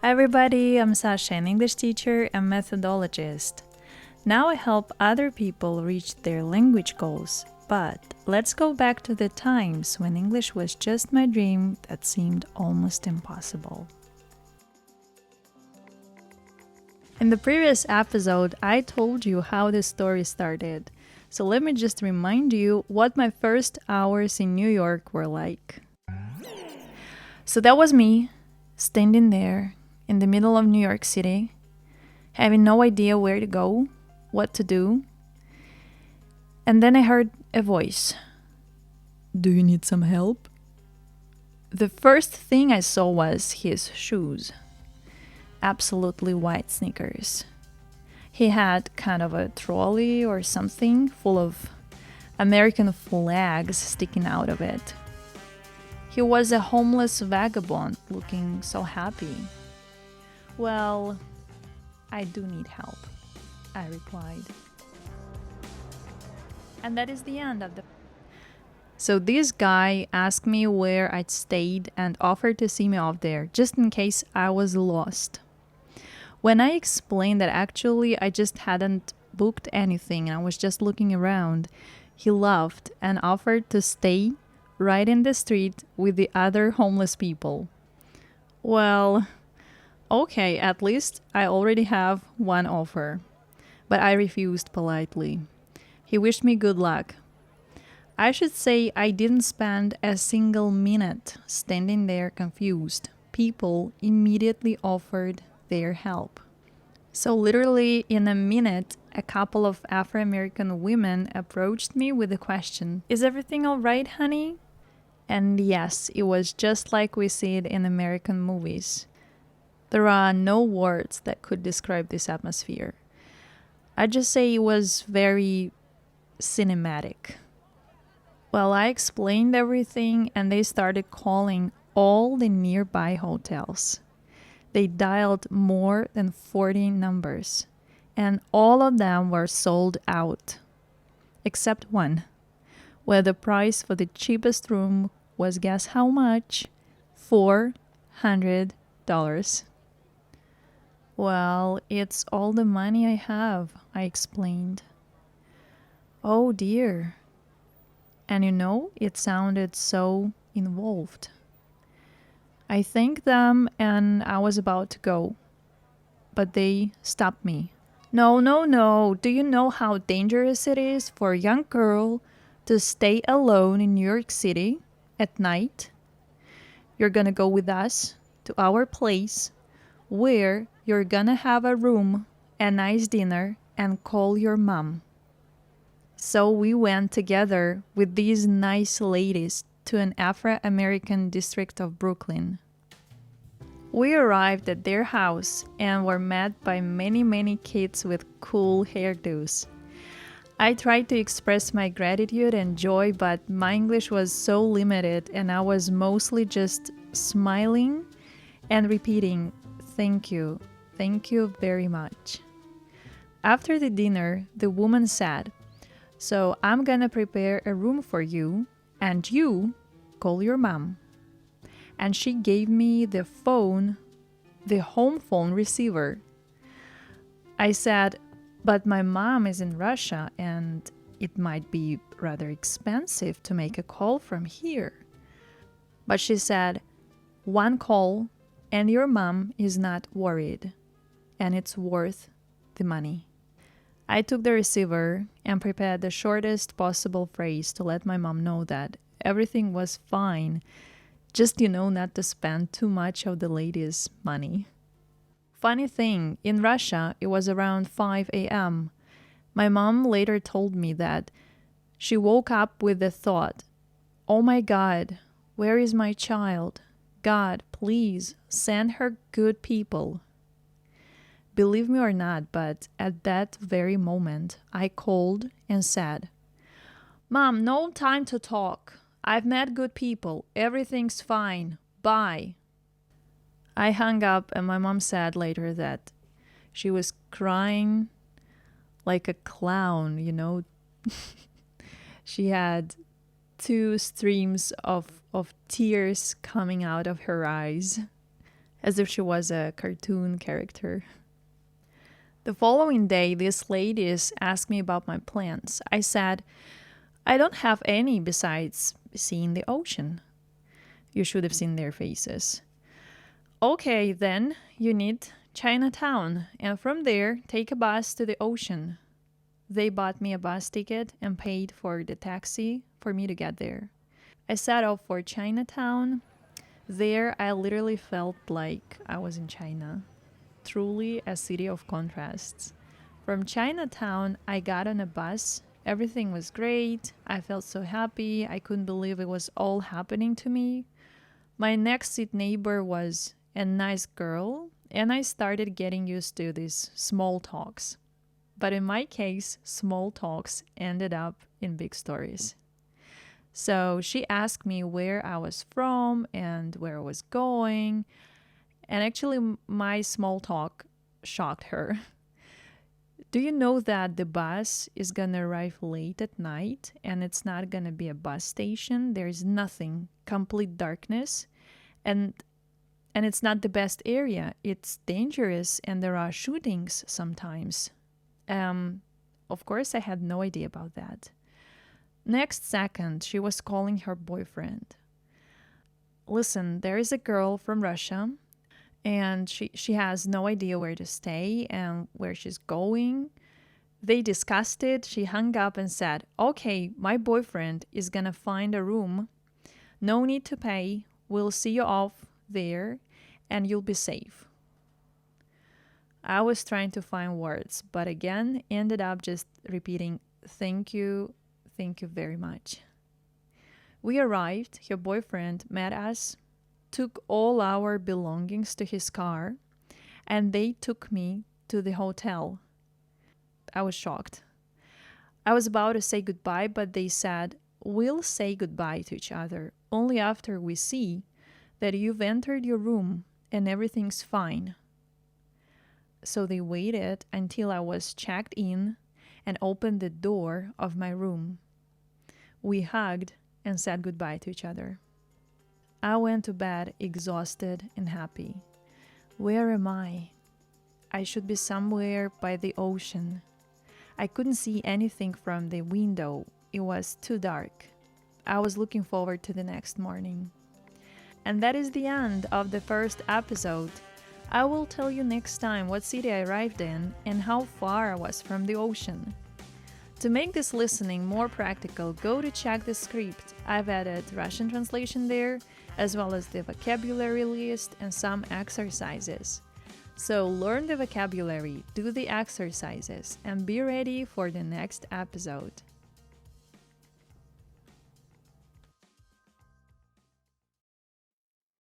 Hi everybody, I'm Sasha, an English teacher and methodologist. Now I help other people reach their language goals, but let's go back to the times when English was just my dream that seemed almost impossible. In the previous episode, I told you how this story started, so let me just remind you what my first hours in New York were like. So that was me, standing there in the middle of New York City, having no idea where to go, what to do. And then I heard a voice. Do you need some help? The first thing I saw was his shoes. Absolutely white sneakers. He had kind of a trolley or something full of American flags sticking out of it. He was a homeless vagabond looking so happy. Well, I do need help, I replied. And that is the end of the... So this guy asked me where I'd stayed and offered to see me off there, just in case I was lost. When I explained that actually I just hadn't booked anything and I was just looking around, he laughed and offered to stay right in the street with the other homeless people. Well, okay, at least I already have one offer. But I refused politely. He wished me good luck. I should say I didn't spend a single minute standing there confused. People immediately offered their help. So literally in a minute, a couple of Afro-American women approached me with the question, "Is everything all right, honey?" And yes, it was just like we see it in American movies. There are no words that could describe this atmosphere. I'd just say it was very cinematic. Well, I explained everything and they started calling all the nearby hotels. They dialed more than 40 numbers, and all of them were sold out, except one, where the price for the cheapest room was, guess how much? $400. Well, it's all the money I have, I explained. Oh dear. And you know, it sounded so involved. I thanked them and I was about to go, but they stopped me. No. Do you know how dangerous it is for a young girl to stay alone in New York City at night? You're gonna go with us to our place where you're gonna have a room, a nice dinner, and call your mom. So we went together with these nice ladies to an Afro-American district of Brooklyn. We arrived at their house and were met by many kids with cool hairdos. I tried to express my gratitude and joy, but my English was so limited and I was mostly just smiling and repeating, thank you very much. After the dinner, the woman said, so I'm gonna prepare a room for you and you call your mom. And she gave me the phone, the home phone receiver. I said, but my mom is in Russia and it might be rather expensive to make a call from here. But she said, one call and your mom is not worried and it's worth the money. I took the receiver and prepared the shortest possible phrase to let my mom know that everything was fine, just, not to spend too much of the lady's money. Funny thing, in Russia, it was around 5 a.m. My mom later told me that she woke up with the thought, oh my God, where is my child? God, please send her good people. Believe me or not, but at that very moment, I called and said, Mom, no time to talk. I've met good people. Everything's fine. Bye. I hung up and my mom said later that she was crying like a clown, She had 2 streams of tears coming out of her eyes. as if she was a cartoon character. The following day, these ladies asked me about my plans. I said, I don't have any besides seeing the ocean. You should have seen their faces. Okay, then you need Chinatown, and from there, take a bus to the ocean. They bought me a bus ticket and paid for the taxi for me to get there. I set off for Chinatown. There, I literally felt like I was in China. Truly a city of contrasts. From Chinatown, I got on a bus. Everything was great. I felt so happy. I couldn't believe it was all happening to me. My next seat neighbor was a nice girl, and I started getting used to these small talks. But in my case, small talks ended up in big stories. So she asked me where I was from and where I was going. And actually, my small talk shocked her. Do you know that the bus is gonna arrive late at night and it's not gonna be a bus station? There's nothing, complete darkness. And it's not the best area. It's dangerous and there are shootings sometimes. Of course, I had no idea about that. Next second, she was calling her boyfriend. Listen, there is a girl from Russia and she has no idea where to stay and where she's going. They discussed it. She hung up and said, okay, my boyfriend is gonna find a room. No need to pay. We'll see you off there and you'll be safe. I was trying to find words, but again, ended up just repeating, thank you very much. We arrived, her boyfriend met us, took all our belongings to his car, and they took me to the hotel. I was shocked. I was about to say goodbye, but they said, we'll say goodbye to each other only after we see that you've entered your room and everything's fine. So they waited until I was checked in and opened the door of my room. We hugged and said goodbye to each other. I went to bed exhausted and happy. Where am I? I should be somewhere by the ocean. I couldn't see anything from the window. It was too dark. I was looking forward to the next morning. And that is the end of the first episode. I will tell you next time what city I arrived in and how far I was from the ocean. To make this listening more practical, go to check the script. I've added Russian translation there, as well as the vocabulary list and some exercises. So learn the vocabulary, do the exercises, and be ready for the next episode.